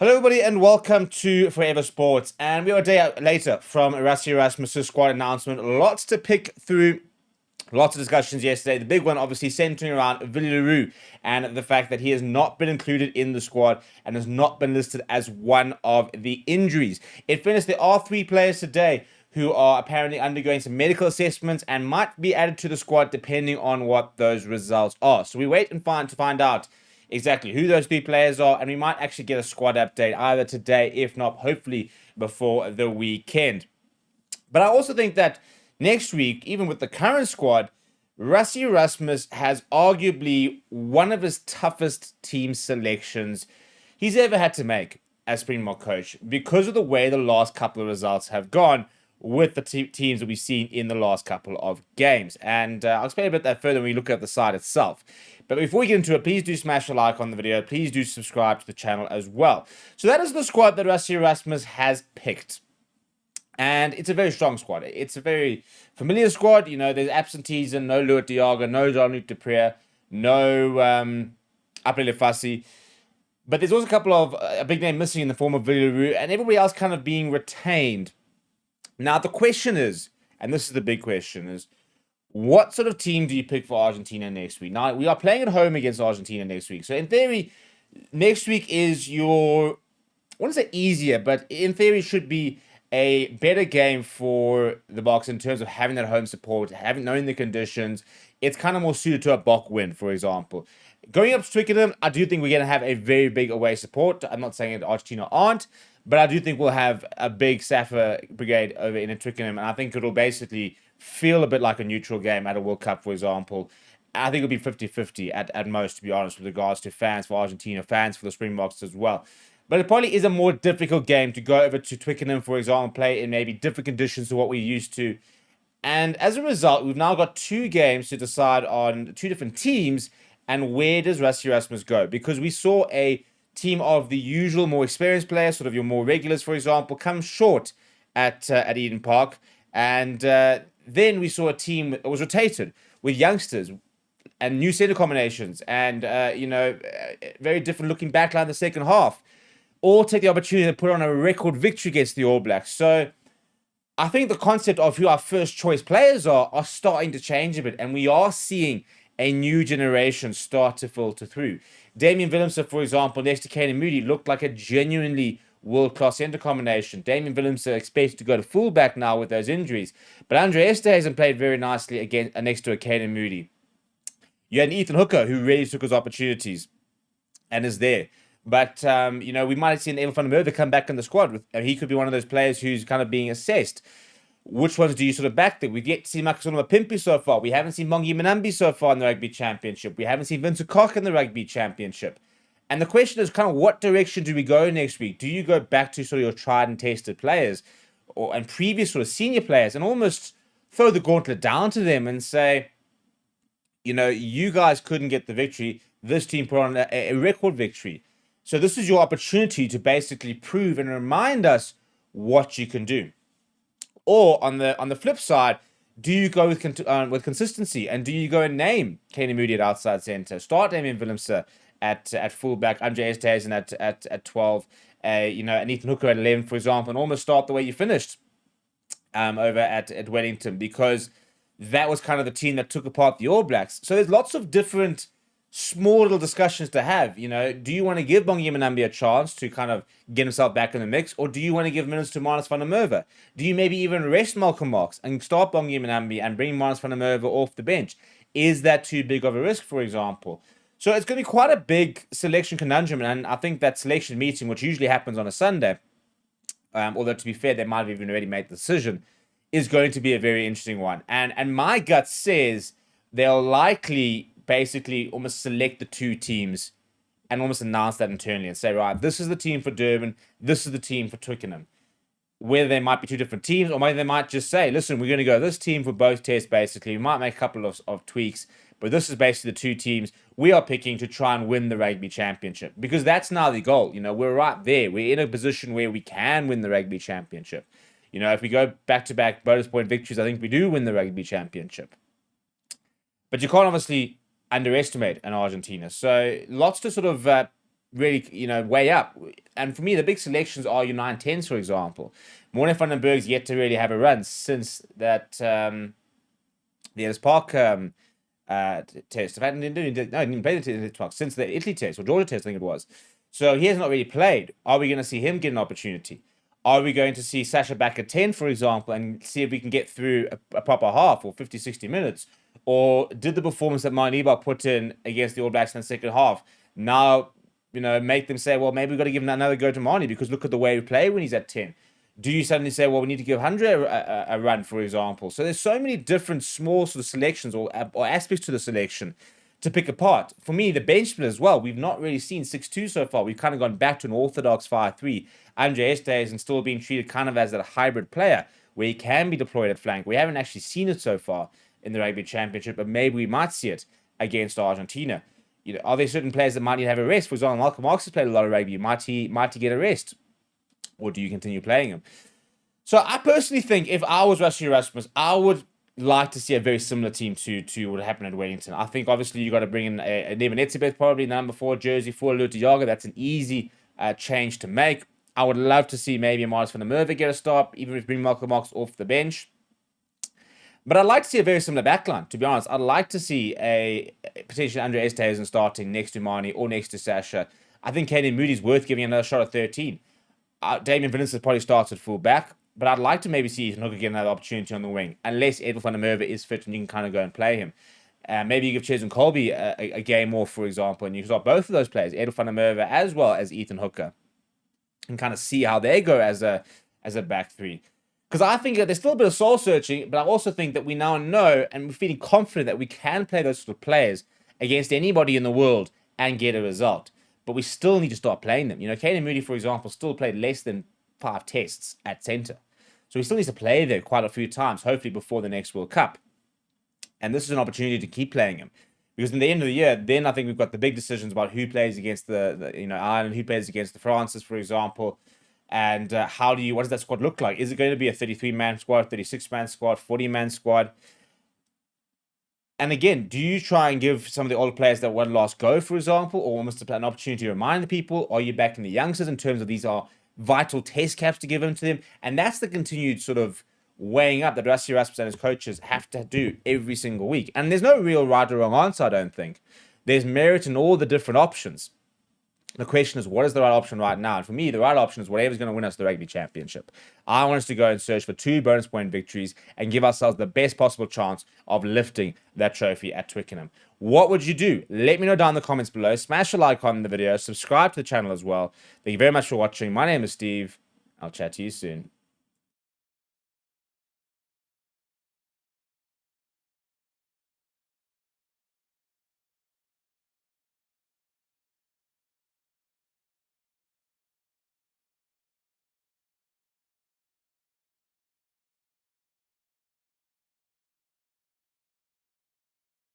Hello, everybody, and welcome to Forever Sports. And we are a day out later from Erasmus' squad announcement. Lots to pick through, lots of discussions yesterday. The big one, obviously, centering around Villaroo and the fact that he has not been included in the squad and has not been listed as one of the injuries. In fairness, there are 3 players today who are apparently undergoing some medical assessments and might be added to the squad depending on what those results are. So we wait and find out exactly who those 3 players are, and we might actually get a squad update either today, if not, hopefully, before the weekend. But I also think that next week, even with the current squad, Erasmus has arguably one of his toughest team selections he's ever had to make as Springbok coach because of the way the last couple of results have gone with the teams that we've seen in the last couple of games. And I'll explain a bit that further when we look at the side itself. But before we get into it, please do smash a like on the video. Please do subscribe to the channel as well. So that is the squad that Erasmus has picked. And it's a very strong squad. It's a very familiar squad. You know, there's absentees and no Louis Diaga, no Jean-Luc Depree, no Apele Fassi. But there's also a couple of a big name missing in the form of Villaroo, and everybody else kind of being retained. Now, the question is, and this is the big question, is what sort of team do you pick for Argentina next week? Now, we are playing at home against Argentina next week. So, in theory, next week is your, I want to say easier, but in theory should be a better game for the Boks in terms of having that home support, knowing the conditions. It's kind of more suited to a Bok win, for example. Going up to Twickenham, I do think we're going to have a very big away support. I'm not saying that Argentina aren't, but I do think we'll have a big Safa brigade over in Twickenham, and I think it'll basically feel a bit like a neutral game at a World Cup, for example. I think it'll be 50-50 at most, to be honest, with regards to fans for Argentina, fans for the Springboks as well. But it probably is a more difficult game to go over to Twickenham, for example, play in maybe different conditions to what we're used to. And as a result, we've now got 2 games to decide on 2 different teams, and where does Erasmus go? Because we saw a team of the usual, more experienced players, sort of your more regulars, for example, come short at Eden Park. And then we saw a team that was rotated with youngsters and new center combinations and, very different looking backline in the second half. All take the opportunity to put on a record victory against the All Blacks. So I think the concept of who our first choice players are starting to change a bit. And we are seeing a new generation start to filter through. Damian Willemse, for example, next to Kane Moody, looked like a genuinely world-class center combination. Damian Willemse expected to go to fullback now with those injuries. But Andre Esterhuizen played very nicely again next to a Kane Moody. You had an Ethan Hooker who really took his opportunities and is there. But, we might have seen Emil van der Merwe come back in the squad. He could be one of those players who's kind of being assessed. Which ones do you sort of back there? We've yet to see Marcus Pimpi so far. We haven't seen Bongi Manambi so far in the Rugby Championship. We haven't seen Vincent Koch in the Rugby Championship. And the question is kind of what direction do we go next week? Do you go back to sort of your tried and tested players and previous sort of senior players and almost throw the gauntlet down to them and say, you guys couldn't get the victory. This team put on a record victory. So this is your opportunity to basically prove and remind us what you can do. Or on the flip side, do you go with consistency and do you go and name Kane Moody at outside centre, start Damian Willemse at fullback, Andre Esterhuizen at 12, and Ethan Hooker at 11, for example, and almost start the way you finished over at Wellington, because that was kind of the team that took apart the All Blacks. So there's lots of different small little discussions to have. Do you want to give Bongi Manambi a chance to kind of get himself back in the mix, or do you want to give minutes to Marnus van der Merwe? Do you maybe even rest Malcolm Marx and start Bongi Manambi and bring Marnus van der Merwe off the bench? Is that too big of a risk, for example? So it's going to be quite a big selection conundrum, and I think that selection meeting, which usually happens on a Sunday, although to be fair, they might have even already made the decision, is going to be a very interesting one. And my gut says they'll likely basically almost select the 2 teams and almost announce that internally and say, right, this is the team for Durban, this is the team for Twickenham. Whether they might be 2 different teams, or maybe they might just say, listen, we're going to go this team for both tests, basically. We might make a couple of tweaks, but this is basically the 2 teams we are picking to try and win the Rugby Championship. Because that's now the goal. We're right there. We're in a position where we can win the Rugby Championship. If we go back-to-back bonus point victories, I think we do win the Rugby Championship. But you can't obviously underestimate an Argentina. So lots to sort of really, weigh up. And for me, the big selections are your 9-10s, for example. Morne van den Berg's yet to really have a run since that the Ellis Park test. No, he didn't play the Ellis Park since the Italy test or Georgia test, I think it was. So he has not really played. Are we going to see him get an opportunity? Are we going to see Sasha back at 10, for example, and see if we can get through a proper half or 50, 60 minutes? Or did the performance that Maniba put in against the All Blacks in the second half now, make them say, well, maybe we've got to give another go to Mani because look at the way we play when he's at 10. Do you suddenly say, well, we need to give 100 a run, for example? So there's so many different small sort of selections or aspects to the selection to pick apart. For me, the bench split as well, we've not really seen 6-2 so far. We've kind of gone back to an orthodox 5-3. Andre Estes and still being treated kind of as a hybrid player where he can be deployed at flank. We haven't actually seen it so far in the Rugby Championship, but maybe we might see it against Argentina. Are there certain players that might need to have a rest? For example, Malcolm Marx has played a lot of rugby. Might he get a rest? Or do you continue playing him? So I personally think if I was Rassie Erasmus, I would like to see a very similar team to what happened at Wellington. I think obviously you got to bring in a Neven Etzebeth, probably number 4 jersey for Lutiaga. That's an easy change to make. I would love to see maybe Marius van der Merwe get a stop, even if bring Malcolm Marx off the bench. But I'd like to see a very similar backline, to be honest. I'd like to see a potentially Andre Esterhuizen starting next to Mani or next to Sasha. I think Caden Moody's worth giving another shot at 13. Damien Vinicius has probably started full back, but I'd like to maybe see Ethan Hooker get another opportunity on the wing, unless Edwin van der Merwe is fit and you can kind of go and play him. Maybe you give Ches and Colby a game off, for example, and you can start both of those players, Edwin van der Merwe as well as Ethan Hooker, and kind of see how they go as a back three. Because I think that there's still a bit of soul searching, but I also think that we now know and we're feeling confident that we can play those sort of players against anybody in the world and get a result. But we still need to start playing them. Caden Moody, for example, still played less than 5 tests at centre. So he still needs to play there quite a few times, hopefully before the next World Cup. And this is an opportunity to keep playing him. Because in the end of the year, then I think we've got the big decisions about who plays against the Ireland, who plays against the Francis, for example. And what does that squad look like? Is it going to be a 33-man squad, 36-man squad, 40-man squad? And again, do you try and give some of the older players that one last go, for example, or almost an opportunity to remind the people? Or are you backing the youngsters in terms of these are vital test caps to give them to them? And that's the continued sort of weighing up that Rassie Erasmus and his coaches have to do every single week. And there's no real right or wrong answer, I don't think. There's merit in all the different options. The question is, what is the right option right now? And for me, the right option is whatever's going to win us the Rugby Championship. I want us to go and search for 2 bonus point victories and give ourselves the best possible chance of lifting that trophy at Twickenham. What would you do? Let me know down in the comments below. Smash a like on the video. Subscribe to the channel as well. Thank you very much for watching. My name is Steve. I'll chat to you soon.